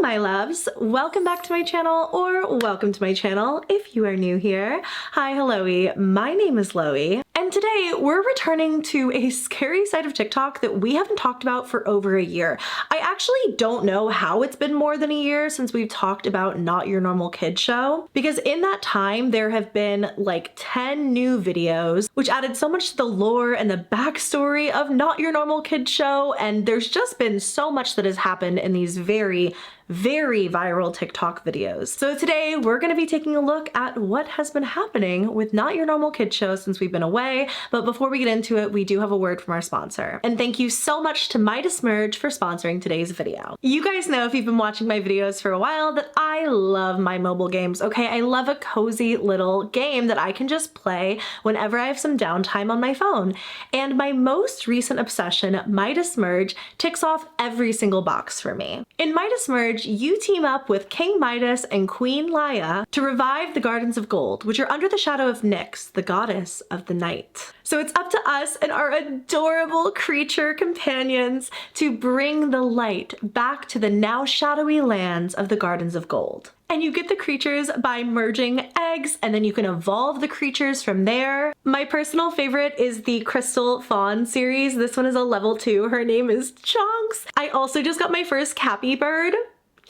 my loves, welcome back to my channel, or welcome to my channel if you are new here. Hi, hello-y, my name is Loey, and today we're returning to a scary side of TikTok that we haven't talked about for over a year. I actually don't know how it's been more than a year since we've talked about Not Your Normal Kid Show, because in that time there have been like 10 new videos, which added so much to the lore and the backstory of Not Your Normal Kid Show, and there's just been so much that has happened in these very viral TikTok videos. So today we're going to be taking a look at what has been happening with Not Your Normal Kid Show since we've been away. But before we get into it, we do have a word from our sponsor. And thank you so much to Merge for sponsoring today's video. You guys know, if you've been watching my videos for a while, that I love my mobile games, okay? I love a cozy little game that I can just play whenever I have some downtime on my phone. And my most recent obsession, Merge, ticks off every single box for me. In Merge, you team up with King Midas and Queen Laia to revive the Gardens of Gold, which are under the shadow of Nyx, the goddess of the night. So it's up to us and our adorable creature companions to bring the light back to the now shadowy lands of the Gardens of Gold. And you get the creatures by merging eggs, and then you can evolve the creatures from there. My personal favorite is the Crystal Fawn series. This one is a level 2. Her name is Chunks. I also just got my first Cappy bird.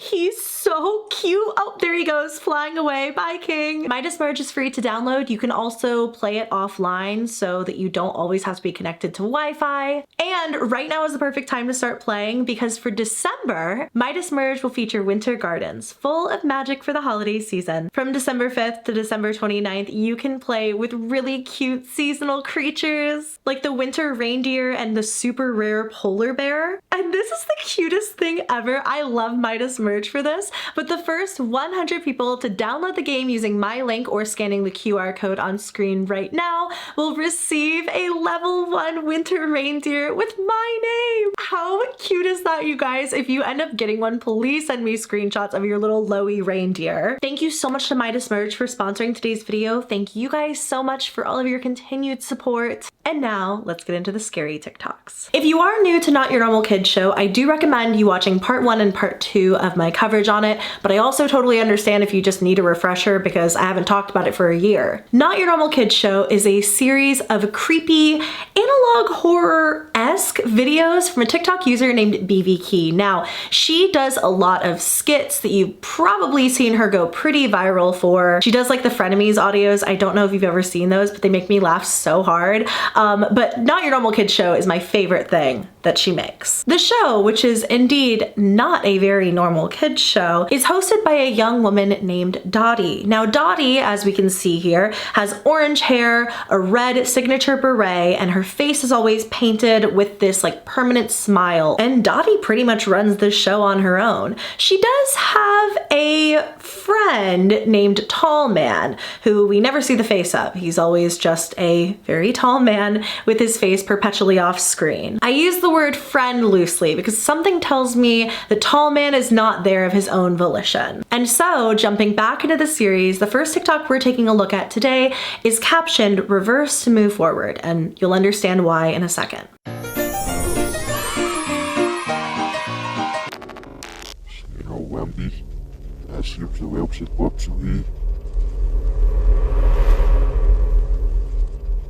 He's so cute. Oh, there he goes, flying away. Bye, King. Merge is free to download. You can also play it offline so that you don't always have to be connected to Wi-Fi. And right now is the perfect time to start playing, because for December, Merge will feature Winter Gardens, full of magic for the holiday season. From December 5th to December 29th, you can play with really cute seasonal creatures, like the winter reindeer and the super rare polar bear. And this is the cutest thing ever. I love Merge for this, but the first 100 people to download the game using my link or scanning the QR code on screen right now will receive a level 1 winter reindeer with my name. How cute is that, you guys? If you end up getting one, please send me screenshots of your little Loey reindeer. Thank you so much to Merge for sponsoring today's video. Thank you guys so much for all of your continued support. And now let's get into the scary TikToks. If you are new to Not Your Normal Kid Show, I do recommend you watching part 1 and part 2 of my coverage on it, but I also totally understand if you just need a refresher because I haven't talked about it for a year. Not Your Normal Kid Show is a series of creepy analog horror-esque videos from a TikTok user named Beeveekee. Now, she does a lot of skits that you've probably seen her go pretty viral for. She does like the Frenemies audios. I don't know if you've ever seen those, but they make me laugh so hard. But Not Your Normal Kid Show is my favorite thing that she makes. The show, which is indeed not a very normal kids show, is hosted by a young woman named Dottie. Now Dottie, as we can see here, has orange hair, a red signature beret, and her face is always painted with this like permanent smile. And Dottie pretty much runs this show on her own. She does have a friend named Tall Man, who we never see the face of. He's always just a very tall man with his face perpetually off screen. I use the word friend loosely because something tells me that Tall Man is not there of his own volition. And so, jumping back into the series, the first TikTok we're taking a look at today is captioned "Reverse to move forward," and you'll understand why in a second.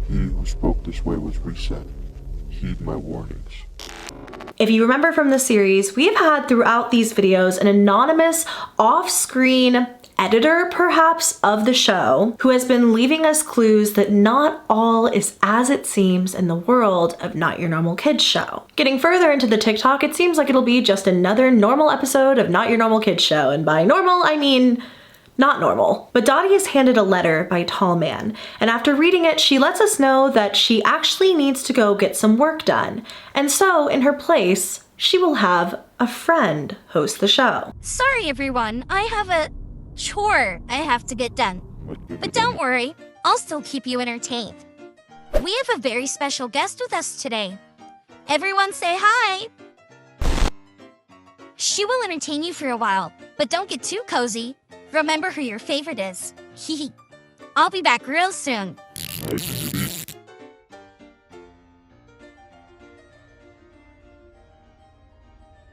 He who spoke this way was reset. Heed my warnings. If you remember from the series, we have had throughout these videos an anonymous off-screen editor, perhaps, of the show who has been leaving us clues that not all is as it seems in the world of Not Your Normal Kids Show. Getting further into the TikTok, it seems like it'll be just another normal episode of Not Your Normal Kids Show, and by normal, I mean not normal. But Dottie is handed a letter by Tall Man, and after reading it, she lets us know that she actually needs to go get some work done. And so, in her place, she will have a friend host the show. Sorry everyone, I have a chore I have to get done. But don't worry, I'll still keep you entertained. We have a very special guest with us today. Everyone say hi! She will entertain you for a while, but don't get too cozy. Remember who your favorite is. Hehe. I'll be back real soon.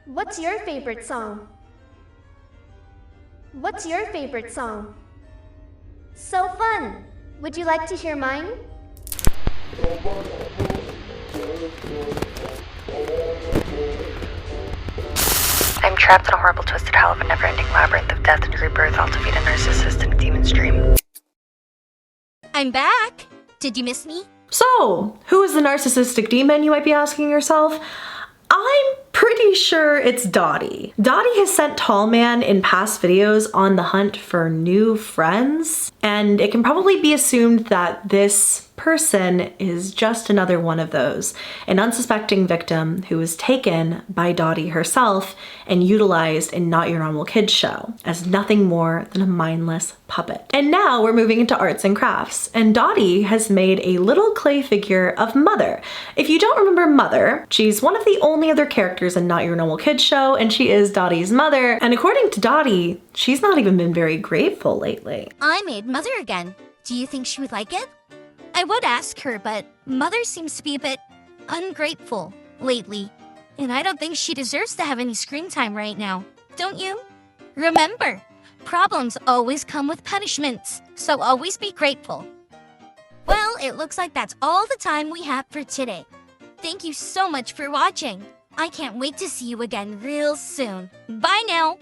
What's your favorite song? What's your favorite song? So fun! Would you like to hear mine? I'm trapped in a horrible twisted hell of a never-ending labyrinth of death and rebirth, all to feed a narcissist and a demon's dream. I'm back! Did you miss me? So, who is the narcissistic demon, you might be asking yourself? I'm pretty sure it's Dottie. Dottie has sent Tallman in past videos on the hunt for new friends, and it can probably be assumed that this person is just another one of those, an unsuspecting victim who was taken by Dottie herself and utilized in Not Your Normal Kids show as nothing more than a mindless puppet. And now we're moving into arts and crafts, and Dottie has made a little clay figure of Mother. If you don't remember Mother, she's one of the only other characters in Not Your Normal Kids show, and she is Dottie's mother, and according to Dottie, she's not even been very grateful lately. I made Mother again. Do you think she would like it? I would ask her, but Mother seems to be a bit ungrateful lately, and I don't think she deserves to have any screen time right now. Don't you? Remember, problems always come with punishments, so always be grateful. Well, it looks like that's all the time we have for today. Thank you so much for watching. I can't wait to see you again real soon. Bye now!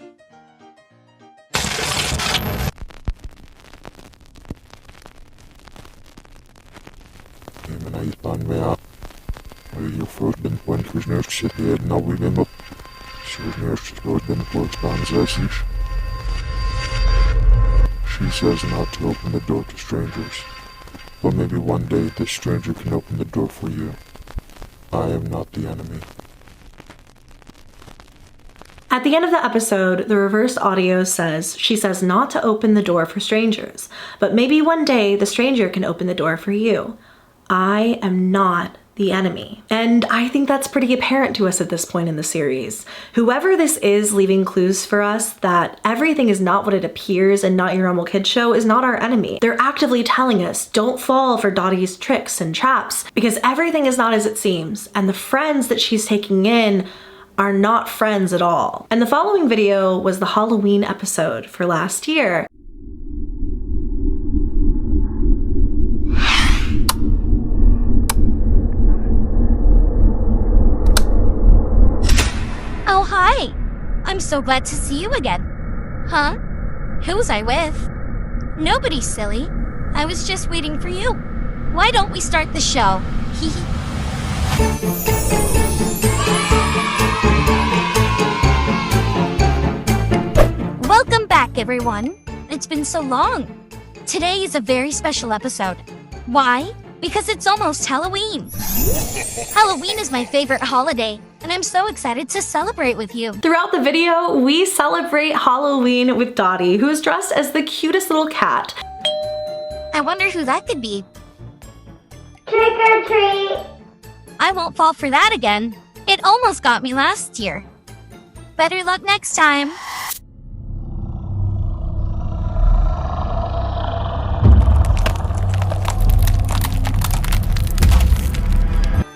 Ban med jo først den på en kursnørst sitter now we them up. Kursnørst går den på expansion. She says not to open the door to strangers, but maybe one day this stranger can open the door for you. I am not the enemy. At the end of the episode, the reversed audio says she says not to open the door for strangers, but maybe one day the stranger can open the door for you. I am not the enemy. And I think that's pretty apparent to us at this point in the series. Whoever this is leaving clues for us that everything is not what it appears and Not Your Normal Kids show is not our enemy. They're actively telling us don't fall for Dottie's tricks and traps because everything is not as it seems, and the friends that she's taking in are not friends at all. And the following video was the Halloween episode for last year. Oh, hi! I'm so glad to see you again. Huh? Who was I with? Nobody, silly. I was just waiting for you. Why don't we start the show? Welcome back, everyone. It's been so long. Today is a very special episode. Why? Because it's almost Halloween. Halloween is my favorite holiday, and I'm so excited to celebrate with you. Throughout the video, we celebrate Halloween with Dottie, who is dressed as the cutest little cat. I wonder who that could be. Trick or treat! I won't fall for that again. It almost got me last year. Better luck next time.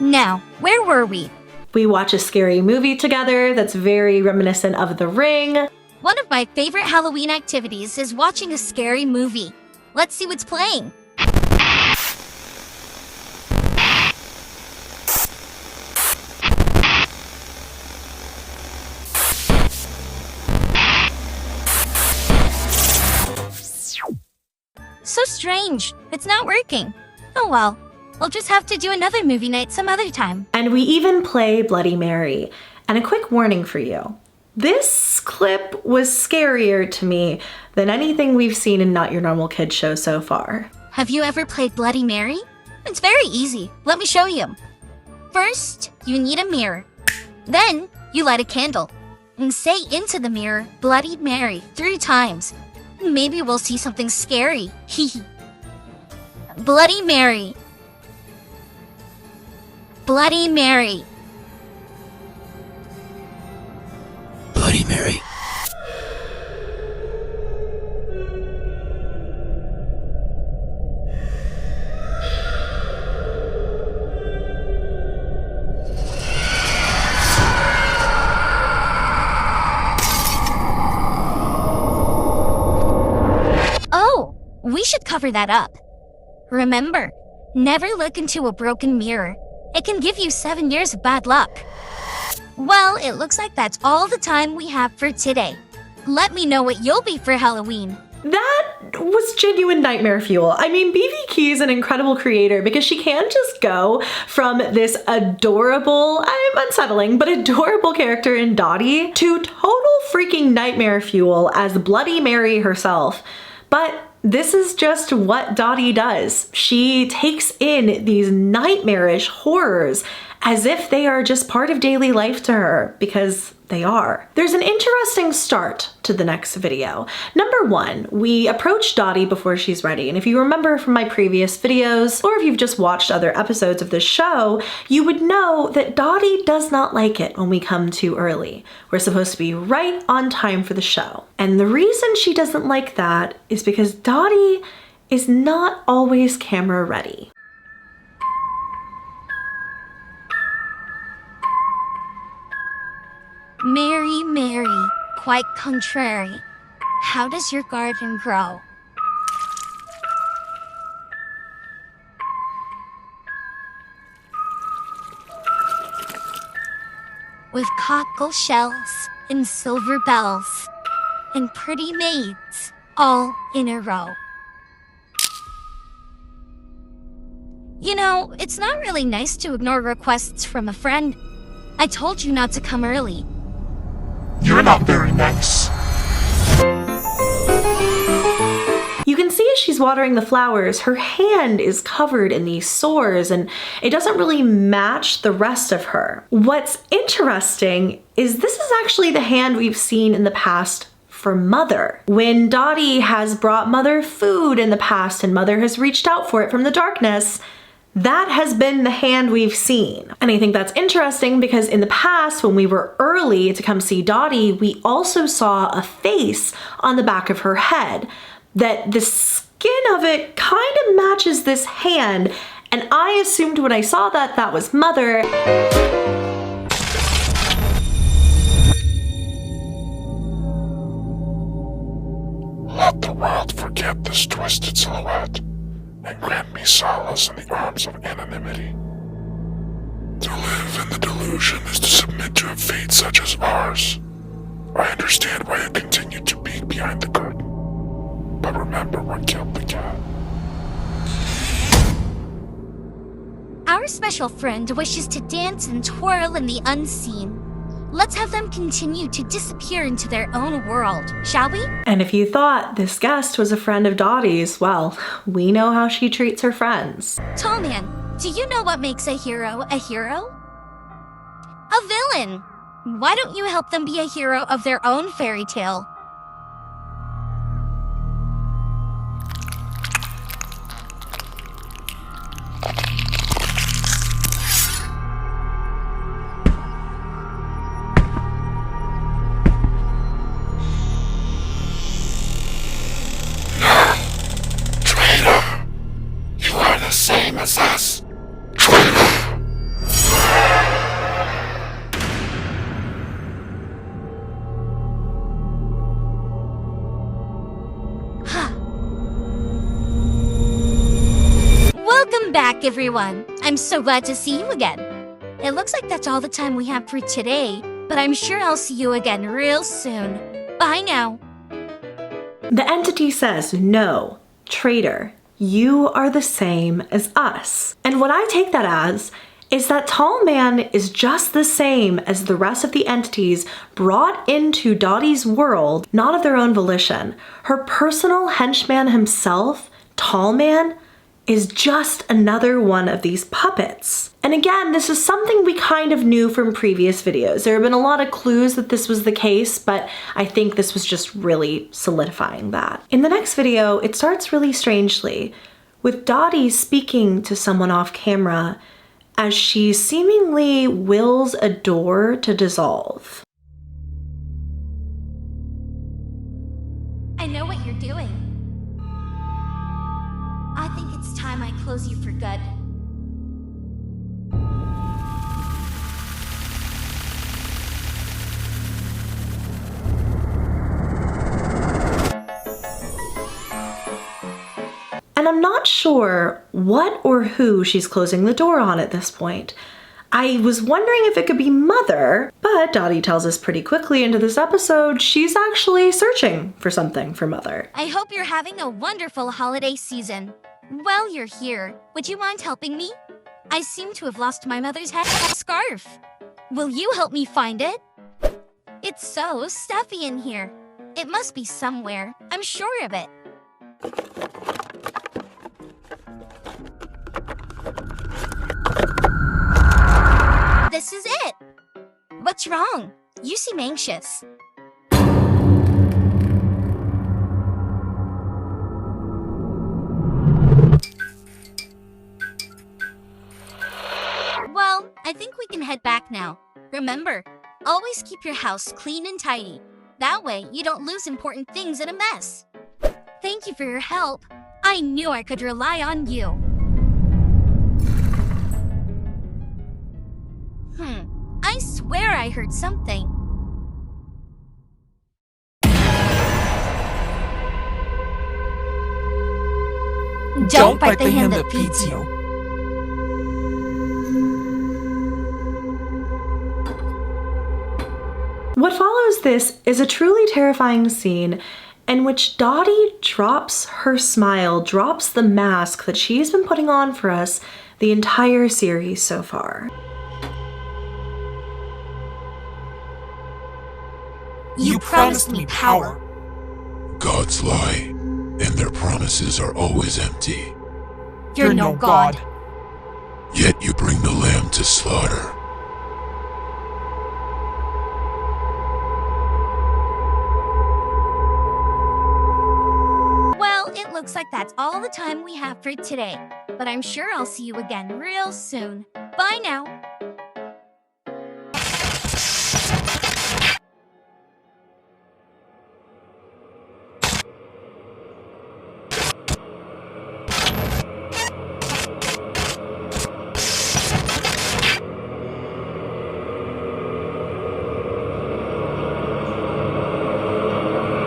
Now, where were we? We watch a scary movie together that's very reminiscent of The Ring. One of my favorite Halloween activities is watching a scary movie. Let's see what's playing. So strange. It's not working. Oh well. We'll just have to do another movie night some other time. And we even play Bloody Mary. And a quick warning for you. This clip was scarier to me than anything we've seen in Not Your Normal Kids show so far. Have you ever played Bloody Mary? It's very easy. Let me show you. First, you need a mirror. Then, you light a candle. And say into the mirror, Bloody Mary, 3 times. Maybe we'll see something scary. Bloody Mary. Bloody Mary. Bloody Mary. cover that up. Remember, never look into a broken mirror. It can give you 7 years of bad luck. Well, it looks like that's all the time we have for today. Let me know what you'll be for Halloween. That was genuine nightmare fuel. I mean, Beeveekee is an incredible creator because she can just go from this adorable, unsettling, but adorable character in Dottie to total freaking nightmare fuel as Bloody Mary herself. But this is just what Dottie does. She takes in these nightmarish horrors as if they are just part of daily life to her, because they are. There's an interesting start to the next video. Number one, we approach Dottie before she's ready. And if you remember from my previous videos, or if you've just watched other episodes of the show, you would know that Dottie does not like it when we come too early. We're supposed to be right on time for the show. And the reason she doesn't like that is because Dottie is not always camera ready. Mary, Mary, quite contrary. How does your garden grow? With cockle shells and silver bells and pretty maids all in a row. You know, it's not really nice to ignore requests from a friend. I told you not to come early. You're not very nice. You can see as she's watering the flowers, her hand is covered in these sores and it doesn't really match the rest of her. What's interesting is this is actually the hand we've seen in the past for Mother. When Dottie has brought Mother food in the past and Mother has reached out for it from the darkness, that has been the hand we've seen. And I think that's interesting because in the past, when we were early to come see Dottie, we also saw a face on the back of her head. That the skin of it kind of matches this hand, and I assumed when I saw that that was Mother. Let the world forget this twisted silhouette and grant me solace in the arms of anonymity. To live in the delusion is to submit to a fate such as ours. I understand why you continue to peek behind the curtain, but remember what killed the cat. Our special friend wishes to dance and twirl in the unseen. Let's have them continue to disappear into their own world, shall we? And if you thought this guest was a friend of Dottie's, well, we know how she treats her friends. Tall man, do you know what makes a hero a hero? A villain! Why don't you help them be a hero of their own fairy tale? Same as us. Welcome back, everyone. I'm so glad to see you again. It looks like that's all the time we have for today, but I'm sure I'll see you again real soon. Bye now. The entity says, no, traitor. You are the same as us. And what I take that as is that Tall Man is just the same as the rest of the entities brought into Dottie's world, not of their own volition. Her personal henchman himself, Tall Man, is just another one of these puppets. And again, this is something we kind of knew from previous videos. There have been a lot of clues that this was the case, but I think this was just really solidifying that. In the next video, it starts really strangely, with Dottie speaking to someone off camera as she seemingly wills a door to dissolve. I know what you're doing. I think it's time I close you for good. I'm not sure what or who she's closing the door on at this point. I was wondering if it could be Mother, but Dottie tells us pretty quickly into this episode she's actually searching for something for Mother. I hope you're having a wonderful holiday season. While you're here, would you mind helping me? I seem to have lost my mother's head scarf. Will you help me find it? It's so stuffy in here. It must be somewhere. I'm sure of it. This is it. What's wrong? You seem anxious. Well, I think we can head back now. Remember, always keep your house clean and tidy. That way, you don't lose important things in a mess. Thank you for your help. I knew I could rely on you. I swear I heard something. Don't bite the hand that feeds you. What follows this is a truly terrifying scene in which Dottie drops her smile, drops the mask that she's been putting on for us the entire series so far. You promised me power. Gods lie, and their promises are always empty. You're no god. Yet you bring the lamb to slaughter. Well, it looks like that's all the time we have for today. But I'm sure I'll see you again real soon. Bye now.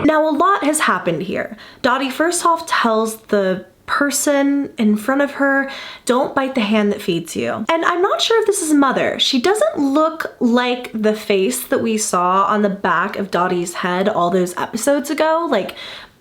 Now, a lot has happened here. Dottie first off tells the person in front of her, don't bite the hand that feeds you. And I'm not sure if this is Mother. She doesn't look like the face that we saw on the back of Dottie's head all those episodes ago. Like,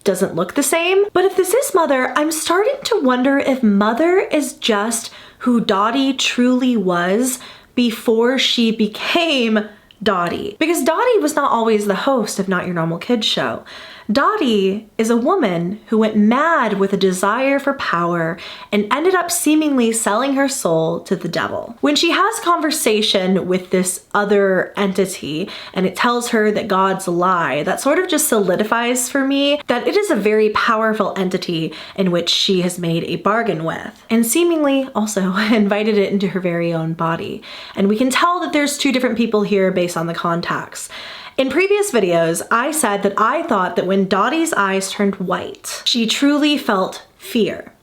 doesn't look the same. But if this is Mother, I'm starting to wonder if Mother is just who Dottie truly was before she became Dottie. Because Dottie was not always the host of Not Your Normal Kids show. Dottie is a woman who went mad with a desire for power and ended up seemingly selling her soul to the devil. When she has conversation with this other entity and it tells her that gods lie, that sort of just solidifies for me that it is a very powerful entity in which she has made a bargain with and seemingly also invited it into her very own body. And we can tell that there's two different people here based on the contacts. In previous videos, I said that I thought that when Dottie's eyes turned white, she truly felt fear.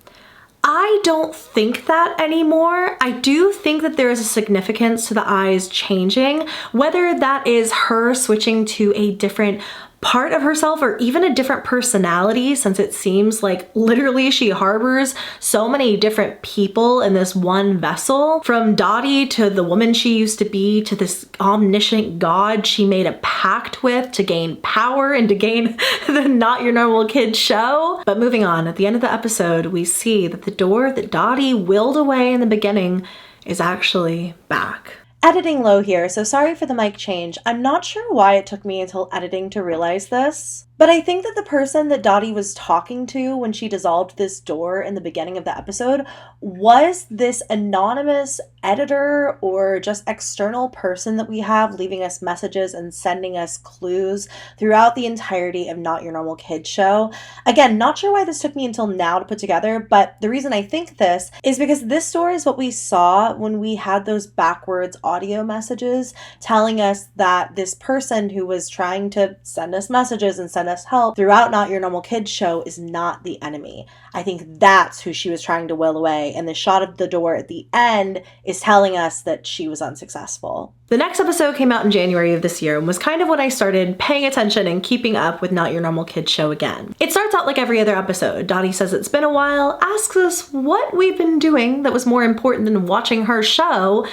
I don't think that anymore. I do think that there is a significance to the eyes changing, whether that is her switching to a different part of herself or even a different personality, since it seems like literally she harbors so many different people in this one vessel. From Dottie to the woman she used to be to this omniscient god she made a pact with to gain power and to gain the Not Your Normal Kids show. But moving on, at the end of the episode, we see that the door that Dottie willed away in the beginning is actually back. Editing low here, so sorry for the mic change. I'm not sure why it took me until editing to realize this, but I think that the person that Dottie was talking to when she dissolved this door in the beginning of the episode was this anonymous editor or just external person that we have leaving us messages and sending us clues throughout the entirety of Not Your Normal Kids show. Again, not sure why this took me until now to put together, but the reason I think this is because this door is what we saw when we had those backwards audio messages telling us that this person who was trying to send us messages and send us help throughout Not Your Normal Kids show is not the enemy. I think that's who she was trying to will away, and the shot of the door at the end is telling us that she was unsuccessful. The next episode came out in January of this year and was kind of when I started paying attention and keeping up with Not Your Normal Kids show again. It starts out like every other episode. Dottie says it's been a while, asks us what we've been doing that was more important than watching her show,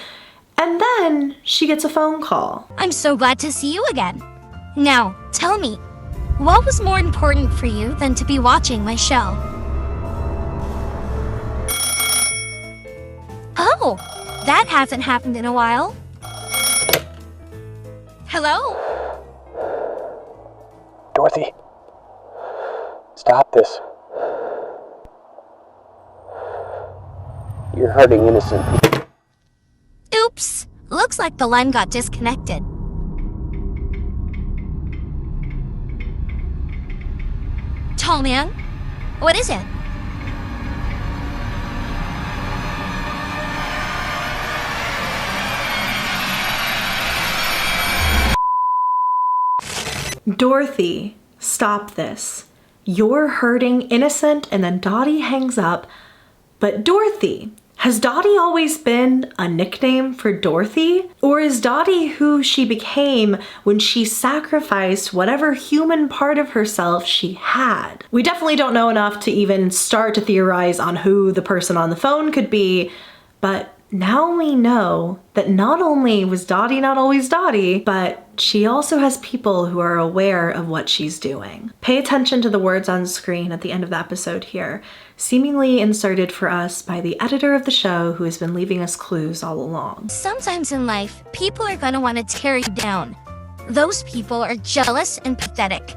and then she gets a phone call. I'm so glad to see you again. Now, tell me, what was more important for you than to be watching my show? Oh, that hasn't happened in a while. Hello? Dorothy, stop this. You're hurting innocent people. Oops, looks like the line got disconnected. Tall man, what is it? Dorothy, stop this. You're hurting innocent, and then Dottie hangs up. But Dorothy, has Dottie always been a nickname for Dorothy? Or is Dottie who she became when she sacrificed whatever human part of herself she had? We definitely don't know enough to even start to theorize on who the person on the phone could be, but now we know that not only was Dottie not always Dottie, but she also has people who are aware of what she's doing. Pay attention to the words on screen at the end of the episode here, seemingly inserted for us by the editor of the show who has been leaving us clues all along. Sometimes in life, people are gonna want to tear you down. Those people are jealous and pathetic.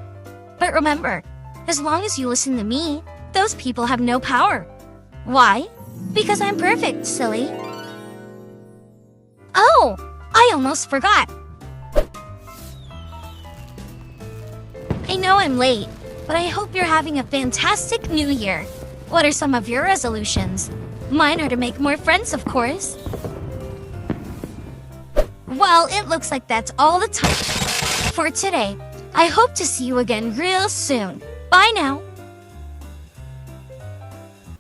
But remember, as long as you listen to me, those people have no power. Why? Because I'm perfect, silly. Oh, I almost forgot. I know I'm late, but I hope you're having a fantastic new year. What are some of your resolutions? Mine are to make more friends, of course. Well, it looks like that's all the time for today. I hope to see you again real soon. Bye now.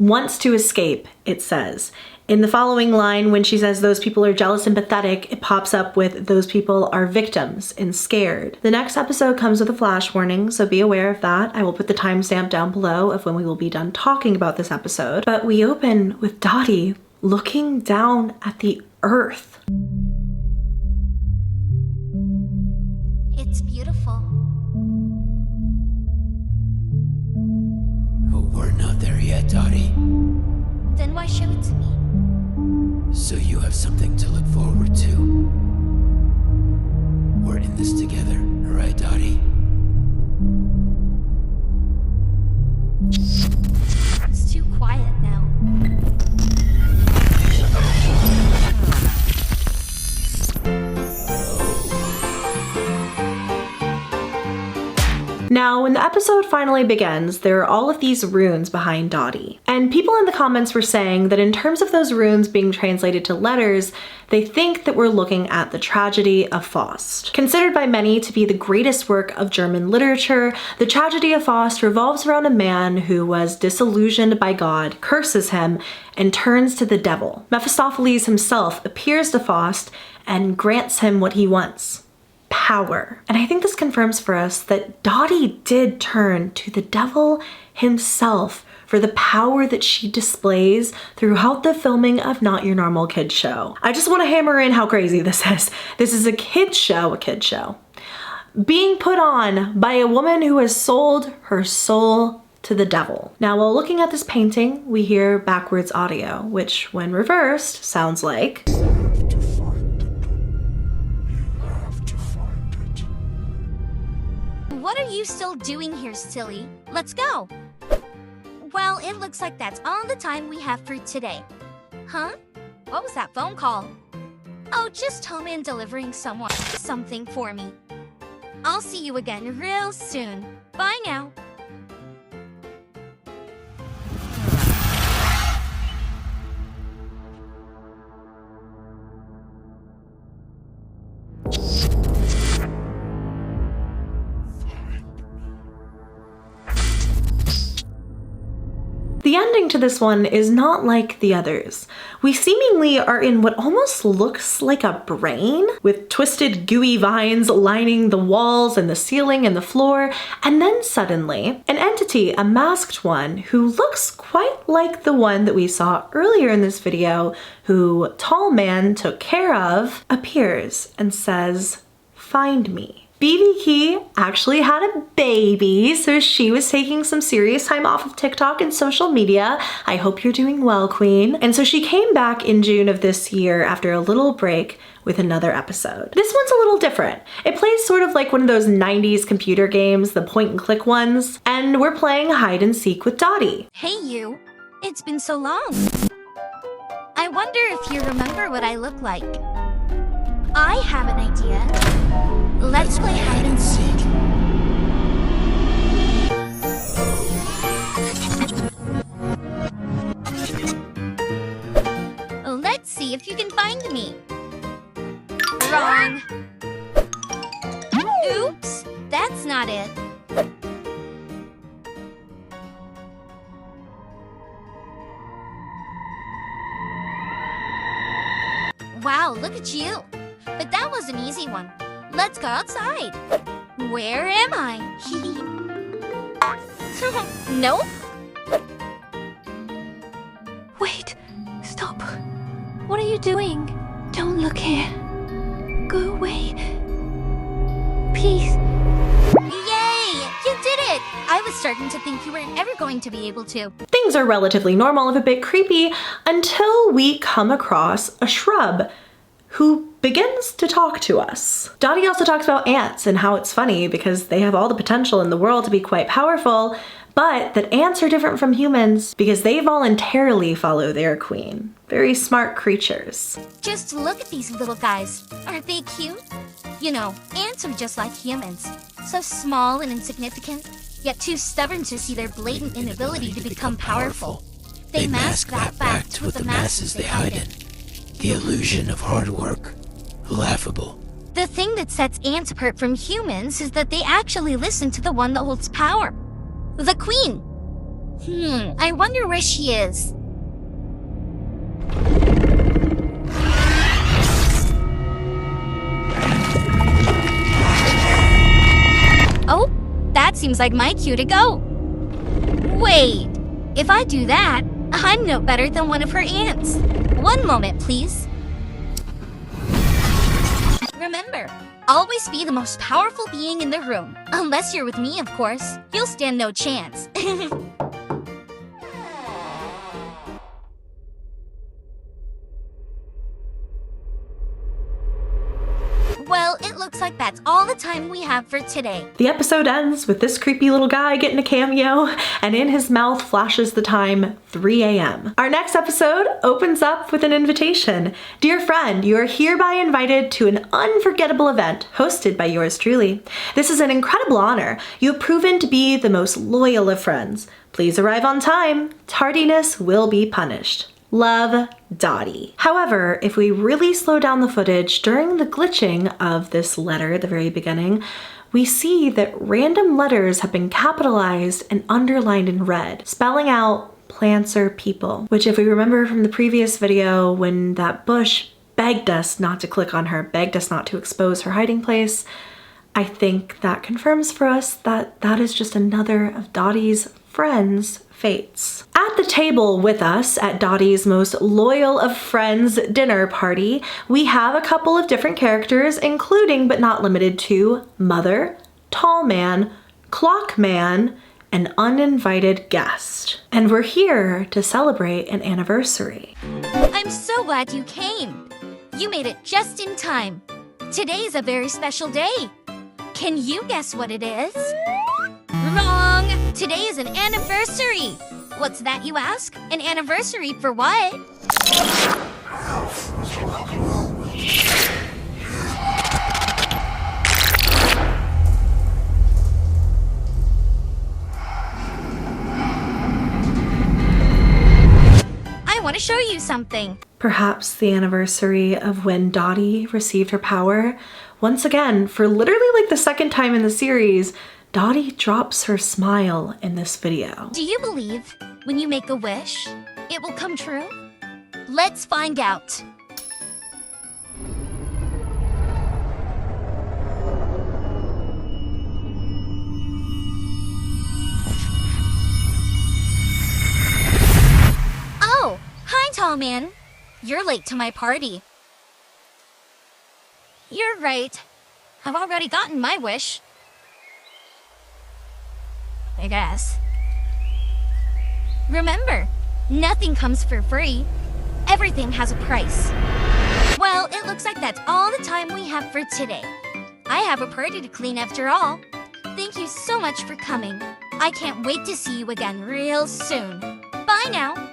Wants to escape, it says. In the following line, when she says those people are jealous and pathetic, it pops up with those people are victims and scared. The next episode comes with a flash warning, so be aware of that. I will put the timestamp down below of when we will be done talking about this episode. But we open with Dottie looking down at the earth. It's beautiful. Oh, we're not there yet, Dottie. Then why show it to me? So you have something to look forward to. We're in this together, right, Dottie? It's too quiet now. Now, when the episode finally begins, there are all of these runes behind Dottie. And people in the comments were saying that in terms of those runes being translated to letters, they think that we're looking at the tragedy of Faust. Considered by many to be the greatest work of German literature, the tragedy of Faust revolves around a man who was disillusioned by God, curses him, and turns to the devil. Mephistopheles himself appears to Faust and grants him what he wants: power. And I think this confirms for us that Dottie did turn to the devil himself for the power that she displays throughout the filming of Not Your Normal Kids show. I just want to hammer in how crazy this is. This is a kid show, being put on by a woman who has sold her soul to the devil. Now, while looking at this painting, we hear backwards audio, which when reversed sounds like... What are you still doing here, silly? Let's go. Well, it looks like that's all the time we have for today. Huh? What was that phone call? Oh, just home and delivering someone something for me. I'll see you again real soon. Bye now. the ending to this one is not like the others. We seemingly are in what almost looks like a brain, with twisted gooey vines lining the walls and the ceiling and the floor, and then suddenly, an entity, a masked one, who looks quite like the one that we saw earlier in this video, who Tall Man took care of, appears and says, "Find me." Beeveekee actually had a baby, so she was taking some serious time off of TikTok and social media. I hope you're doing well, Queen. And so she came back in June of this year after a little break with another episode. This one's a little different. It plays sort of like one of those 90s computer games, the point and click ones, and we're playing hide and seek with Dottie. Hey you, it's been so long. I wonder if you remember what I look like. I have an idea. Let's play hide and seek. Let's see if you can find me. Wrong. Oops, that's not it. Wow, look at you. But that was an easy one. Let's go outside. Where am I? Nope. Wait, stop. What are you doing? Don't look here. Go away. Please. Yay! You did it! I was starting to think you weren't ever going to be able to. Things are relatively normal, if a bit creepy, until we come across a shrub who begins to talk to us. Dottie also talks about ants and how it's funny because they have all the potential in the world to be quite powerful, but that ants are different from humans because they voluntarily follow their queen. Very smart creatures. Just look at these little guys. Aren't they cute? You know, ants are just like humans. So small and insignificant, yet too stubborn to see their blatant inability to become powerful. They mask that fact with the masses they hide in. The illusion of hard work. Laughable. The thing that sets ants apart from humans is that they actually listen to the one that holds power. The queen. I wonder where she is. Oh, that seems like my cue to go. Wait, if I do that, I'm no better than one of her ants. One moment, please. Remember, always be the most powerful being in the room. Unless you're with me, of course. You'll stand no chance. Well, it looks like that's all the time we have for today. The episode ends with this creepy little guy getting a cameo, and in his mouth flashes the time 3 a.m. Our next episode opens up with an invitation. Dear friend, you are hereby invited to an unforgettable event hosted by yours truly. This is an incredible honor. You have proven to be the most loyal of friends. Please arrive on time. Tardiness will be punished. Love, Dottie. However, if we really slow down the footage during the glitching of this letter at the very beginning, we see that random letters have been capitalized and underlined in red, spelling out plants or people, which if we remember from the previous video when that bush begged us not to click on her, begged us not to expose her hiding place, I think that confirms for us that that is just another of Dottie's friends' fates. At the table with us at Dottie's most loyal of friends dinner party, we have a couple of different characters, including but not limited to Mother, Tall Man, Clock Man, and uninvited guest. And we're here to celebrate an anniversary. I'm so glad you came. You made it just in time. Today's a very special day. Can you guess what it is? Wrong! Today is an anniversary! What's that, you ask? An anniversary for what? I want to show you something. Perhaps the anniversary of when Dottie received her power. Once again, for literally like the second time in the series, Dottie drops her smile in this video. Do you believe when you make a wish, it will come true? Let's find out. Oh, hi, tall man. You're late to my party. You're right. I've already gotten my wish. I guess. Remember, nothing comes for free. Everything has a price. Well, it looks like that's all the time we have for today. I have a party to clean after all. Thank you so much for coming. I can't wait to see you again real soon. Bye now.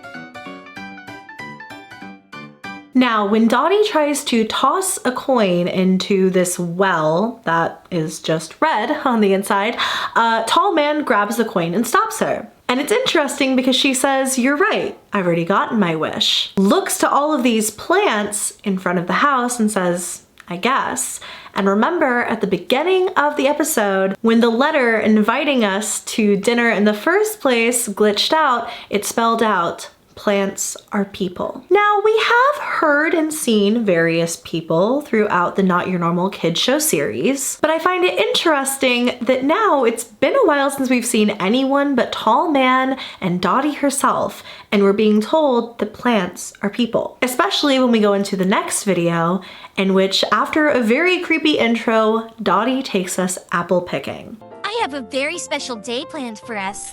Now, when Dottie tries to toss a coin into this well that is just red on the inside, a tall man grabs the coin and stops her. And it's interesting because she says, "You're right, I've already gotten my wish." Looks to all of these plants in front of the house and says, "I guess." And remember at the beginning of the episode, when the letter inviting us to dinner in the first place glitched out, it spelled out, "Plants are people." Now, we have heard and seen various people throughout the Not Your Normal Kids Show series, but I find it interesting that now it's been a while since we've seen anyone but Tall Man and Dottie herself, and we're being told that plants are people. Especially when we go into the next video, in which, after a very creepy intro, Dottie takes us apple picking. I have a very special day planned for us.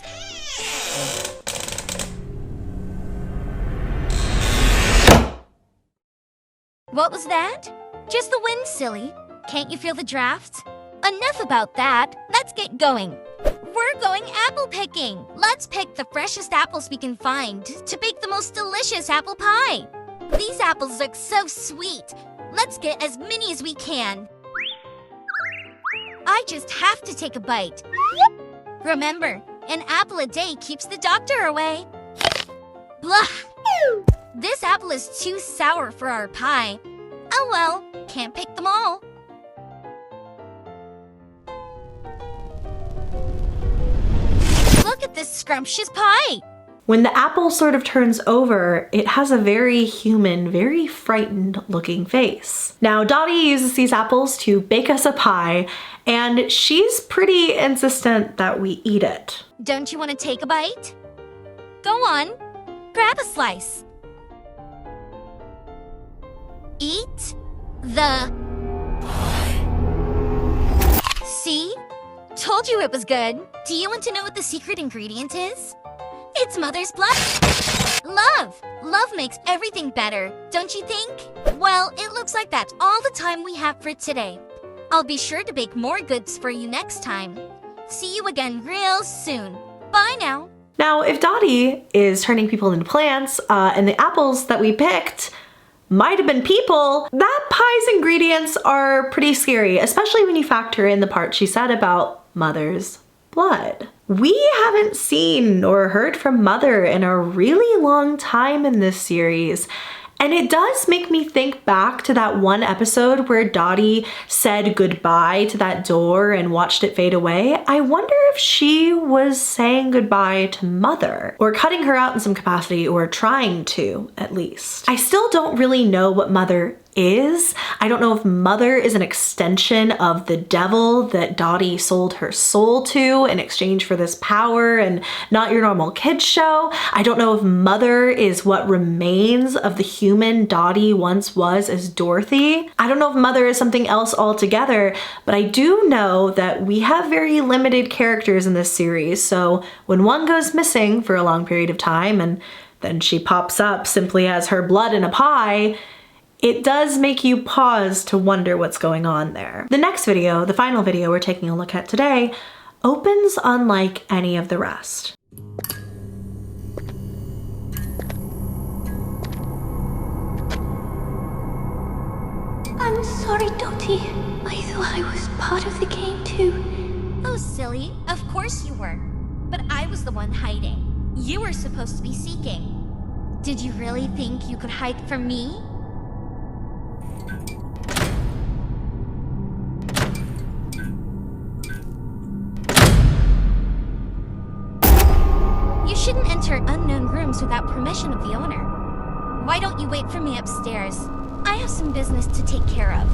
What was that? Just the wind, silly. Can't you feel the draft? Enough about that. Let's get going. We're going apple picking. Let's pick the freshest apples we can find to bake the most delicious apple pie. These apples look so sweet. Let's get as many as we can. I just have to take a bite. Remember, an apple a day keeps the doctor away. Blah! This apple is too sour for our pie. Oh well, can't pick them all. Look at this scrumptious pie. When the apple sort of turns over, it has a very human, very frightened looking face. Now, Dottie uses these apples to bake us a pie, and she's pretty insistent that we eat it. Don't you want to take a bite? Go on, grab a slice. Eat the pie. See? Told you it was good. Do you want to know what the secret ingredient is? It's Mother's blood. Love. Love makes everything better, don't you think? Well, it looks like that's all the time we have for today. I'll be sure to bake more goods for you next time. See you again real soon. Bye now. Now, if Dottie is turning people into plants, and the apples that we picked might have been people, that pie's ingredients are pretty scary, especially when you factor in the part she said about Mother's blood. We haven't seen or heard from Mother in a really long time in this series. And it does make me think back to that one episode where Dottie said goodbye to that door and watched it fade away. I wonder if she was saying goodbye to Mother, or cutting her out in some capacity, or trying to, at least. I still don't really know what Mother is. I don't know if Mother is an extension of the devil that Dottie sold her soul to in exchange for this power and Not Your Normal Kids Show. I don't know if Mother is what remains of the human Dottie once was as Dorothy. I don't know if Mother is something else altogether, but I do know that we have very limited characters in this series, so when one goes missing for a long period of time and then she pops up simply as her blood in a pie, it does make you pause to wonder what's going on there. The next video, the final video we're taking a look at today, opens unlike any of the rest. I'm sorry, Dottie. I thought I was part of the game too. Oh, silly. Of course you were. But I was the one hiding. You were supposed to be seeking. Did you really think you could hide from me? shouldn't enter unknown rooms without permission of the owner. Why don't you wait for me upstairs? I have some business to take care of.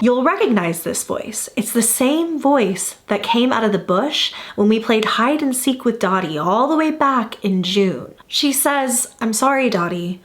You'll recognize this voice. It's the same voice that came out of the bush when we played hide and seek with Dottie all the way back in June. She says, "I'm sorry, Dottie.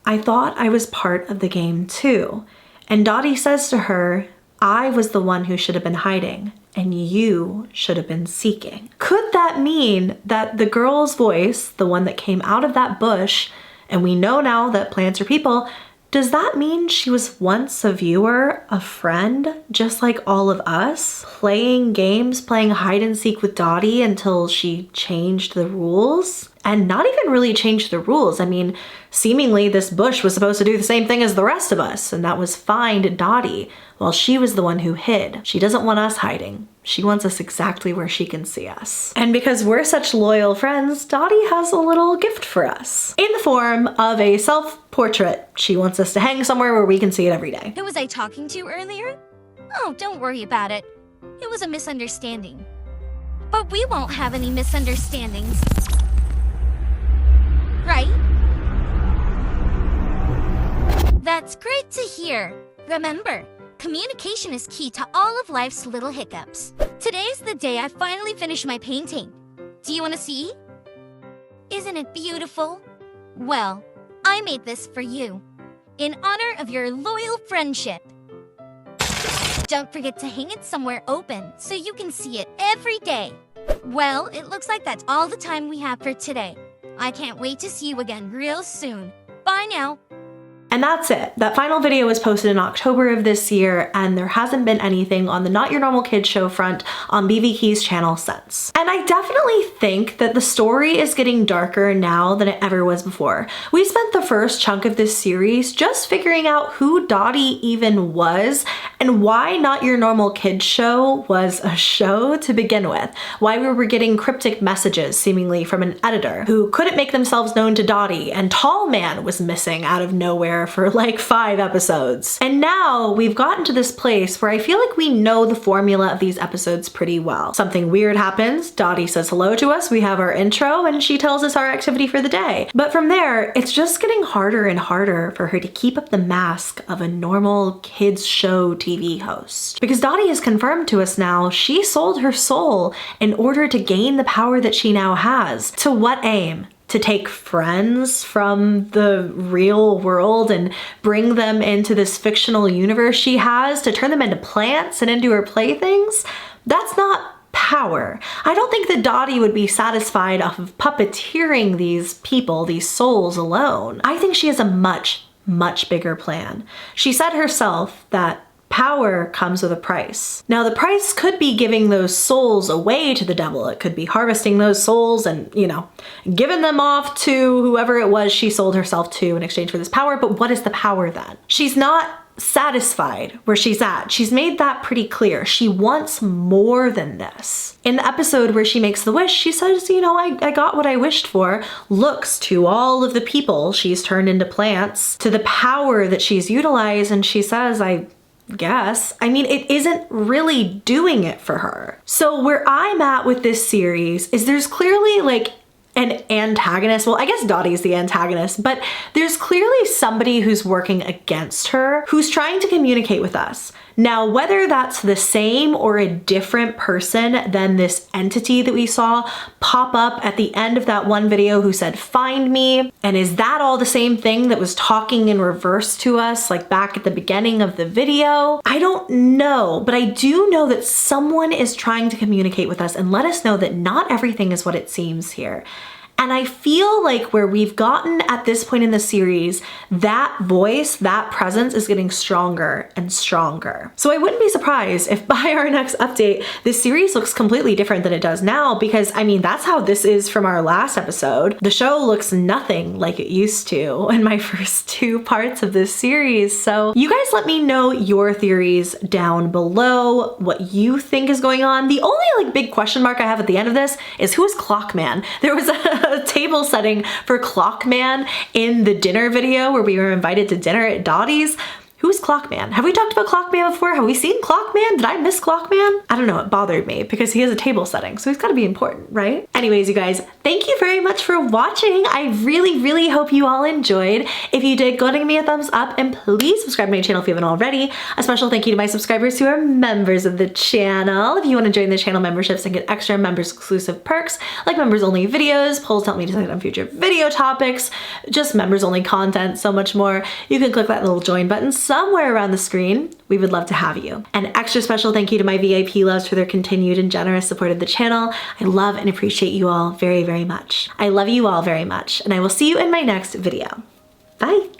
I thought I was part of the game too." And Dottie says to her, "I was the one who should have been hiding, and you should have been seeking." Could that mean that the girl's voice, the one that came out of that bush, and we know now that plants are people, does that mean she was once a viewer, a friend, just like all of us? Playing games, playing hide and seek with Dottie until she changed the rules? And not even really changed the rules. I mean, seemingly this bush was supposed to do the same thing as the rest of us, and that was find Dottie, while she was the one who hid. She doesn't want us hiding. She wants us exactly where she can see us. And because we're such loyal friends, Dottie has a little gift for us in the form of a self-portrait. She wants us to hang somewhere where we can see it every day. Who was I talking to earlier? Oh, don't worry about it. It was a misunderstanding. But we won't have any misunderstandings. Right? That's great to hear. Remember, communication is key to all of life's little hiccups. Today's the day I finally finished my painting. Do you want to see? Isn't it beautiful? Well, I made this for you, in honor of your loyal friendship. Don't forget to hang it somewhere open so you can see it every day. Well, it looks like that's all the time we have for today. I can't wait to see you again real soon. Bye now. And that's it. That final video was posted in October of this year, and there hasn't been anything on the Not Your Normal Kids show front on Beeveekee's channel since. And I definitely think that the story is getting darker now than it ever was before. We spent the first chunk of this series just figuring out who Dottie even was and why Not Your Normal Kids show was a show to begin with. Why we were getting cryptic messages seemingly from an editor who couldn't make themselves known to Dottie, and Tall Man was missing out of nowhere for like 5 episodes. And now we've gotten to this place where I feel like we know the formula of these episodes pretty well. Something weird happens, Dottie says hello to us, we have our intro, and she tells us our activity for the day. But from there, it's just getting harder and harder for her to keep up the mask of a normal kids show TV host. Because Dottie has confirmed to us now she sold her soul in order to gain the power that she now has. To what aim? To take friends from the real world and bring them into this fictional universe she has, to turn them into plants and into her playthings? That's not power. I don't think that Dottie would be satisfied off of puppeteering these people, these souls alone. I think she has a much, much bigger plan. She said herself that power comes with a price. Now, the price could be giving those souls away to the devil. It could be harvesting those souls and, you know, giving them off to whoever it was she sold herself to in exchange for this power. But what is the power then? She's not satisfied where she's at. She's made that pretty clear. She wants more than this. In the episode where she makes the wish, she says, you know, I got what I wished for. Looks to all of the people she's turned into plants, to the power that she's utilized, and she says, I guess. I mean, it isn't really doing it for her. So where I'm at with this series is there's clearly like an antagonist. Well, I guess Dottie's the antagonist, but there's clearly somebody who's working against her, who's trying to communicate with us. Now, whether that's the same or a different person than this entity that we saw pop up at the end of that one video who said, find me, and is that all the same thing that was talking in reverse to us like back at the beginning of the video? I don't know, but I do know that someone is trying to communicate with us and let us know that not everything is what it seems here. And I feel like where we've gotten at this point in the series, that voice, that presence is getting stronger and stronger. So I wouldn't be surprised if by our next update, this series looks completely different than it does now, because I mean, that's how this is from our last episode. The show looks nothing like it used to in my first 2 parts of this series. So you guys let me know your theories down below, what you think is going on. The only like big question mark I have at the end of this is who is Clockman? There was a table setting for Clockman in the dinner video where we were invited to dinner at Dottie's. Who's Clockman? Have we talked about Clockman before? Have we seen Clockman? Did I miss Clockman? I don't know, it bothered me because he has a table setting, so he's gotta be important, right? Anyways, you guys, thank you very much for watching. I really hope you all enjoyed. If you did, go ahead and give me a thumbs up and please subscribe to my channel if you haven't already. A special thank you to my subscribers who are members of the channel. If you wanna join the channel memberships and get extra members exclusive perks, like members only videos, polls to help me decide on future video topics, just members only content, so much more, you can click that little join button somewhere around the screen. We would love to have you. An extra special thank you to my VIP loves for their continued and generous support of the channel. I love and appreciate you all very much. I love you all very much, and I will see you in my next video. Bye.